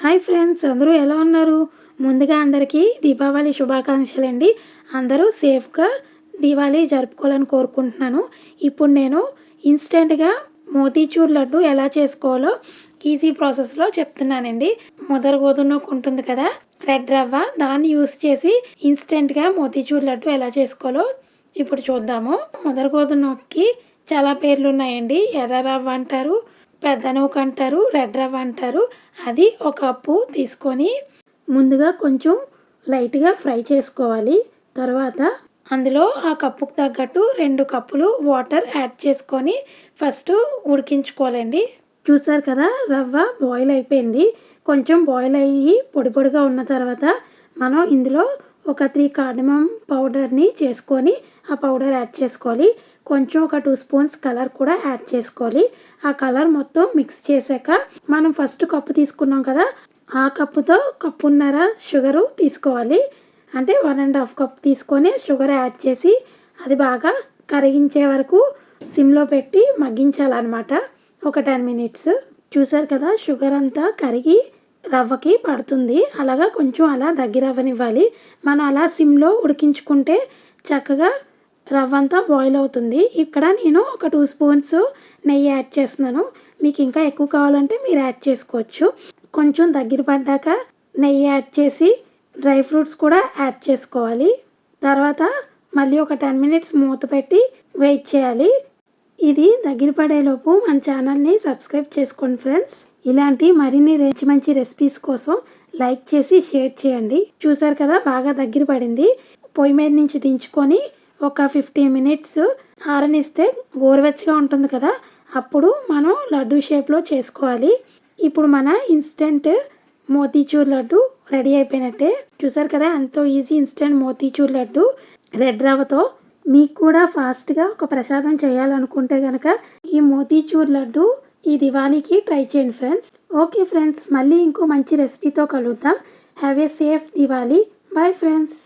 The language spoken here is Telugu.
హాయ్ ఫ్రెండ్స్, అందరూ ఎలా ఉన్నారు? ముందుగా అందరికీ దీపావళి శుభాకాంక్షలండి. అందరూ సేఫ్గా దీపావళి జరుపుకోవాలని కోరుకుంటున్నాను. ఇప్పుడు నేను ఇన్స్టెంట్గా మోతీచూర్ లడ్డు ఎలా చేసుకోవాలో ఈజీ ప్రాసెస్లో చెప్తున్నానండి. ముదర గోధుమ నూక ఉంటుంది కదా, రెడ్ రవ్వ, దాన్ని యూస్ చేసి ఇన్స్టెంట్గా మోతీచూర్ లడ్డు ఎలా చేసుకోవాలో ఇప్పుడు చూద్దాము. ముదర గోధుమ నూకకి చాలా పేర్లు ఉన్నాయండి. ఎర్ర రవ్వ అంటారు, పెద్ద నూక అంటారు, రెడ్ రవ్వ అంటారు. అది ఒక కప్పు తీసుకొని ముందుగా కొంచెం లైట్గా ఫ్రై చేసుకోవాలి. తర్వాత అందులో ఆ కప్పుకు తగ్గట్టు 2 కప్పులు వాటర్ యాడ్ చేసుకొని ఫస్ట్ ఉడికించుకోవాలండి. చూసారు కదా, రవ్వ బాయిల్ అయిపోయింది. కొంచెం బాయిల్ అయ్యి పొడి పొడిగా ఉన్న తర్వాత మనం ఇందులో ఒక 3 కార్డమమ్ పౌడర్ని చేసుకొని ఆ పౌడర్ యాడ్ చేసుకోవాలి. కొంచెం ఒక 2 స్పూన్స్ కలర్ కూడా యాడ్ చేసుకోవాలి. ఆ కలర్ మొత్తం మిక్స్ చేశాక మనం ఫస్ట్ కప్పు తీసుకున్నాం కదా, ఆ కప్పుతో కప్పున్నర షుగరు తీసుకోవాలి. అంటే 1.5 కప్ తీసుకొని షుగర్ యాడ్ చేసి అది బాగా కరిగించే వరకు సిమ్లో పెట్టి మగ్గించాలన్నమాట. ఒక 10 మినిట్స్. చూసారు కదా, షుగర్ అంతా కరిగి రవ్వకి పడుతుంది. అలాగా కొంచెం అలా దగ్గర అవ్వనివ్వాలి. మనం అలా సిమ్లో ఉడికించుకుంటే చక్కగా రవ్వ అంతా బాయిల్ అవుతుంది. ఇక్కడ నేను ఒక 2 స్పూన్స్ నెయ్యి యాడ్ చేస్తున్నాను. మీకు ఇంకా ఎక్కువ కావాలంటే మీరు యాడ్ చేసుకోవచ్చు. కొంచెం దగ్గర పడ్డాక నెయ్యి యాడ్ చేసి డ్రై ఫ్రూట్స్ కూడా యాడ్ చేసుకోవాలి. తర్వాత మళ్ళీ ఒక 10 మినిట్స్ మూత పెట్టి వెయిట్ చేయాలి. ఇది దగ్గర పడేలోపు మన ఛానల్ని సబ్స్క్రైబ్ చేసుకోండి ఫ్రెండ్స్. ఇలాంటి మరిన్ని మంచి రెసిపీస్ కోసం లైక్ చేసి షేర్ చేయండి. చూసారు కదా, బాగా దగ్గర పడింది. పొయ్యి మీద నుంచి దించుకొని ఒక 15 మినిట్స్ ఆరనిస్తే గోరువెచ్చగా ఉంటుంది కదా, అప్పుడు మనం లడ్డు షేప్లో చేసుకోవాలి. ఇప్పుడు మన ఇన్స్టెంట్ మోతీచూర్ లడ్డు రెడీ అయిపోయినట్టే. చూసారు కదా, ఎంతో easy instant motichoor laddu red రవ్వతో. మీకు కూడా ఫాస్ట్గా ఒక ప్రసాదం చేయాలనుకుంటే కనుక ఈ మోతీచూర్ లడ్డు ఈ దివాళీకి ట్రై చేయండి ఫ్రెండ్స్. ఓకే ఫ్రెండ్స్, మళ్ళీ ఇంకో మంచి రెసిపీతో కలుద్దాం. Have a safe Diwali. Bye friends.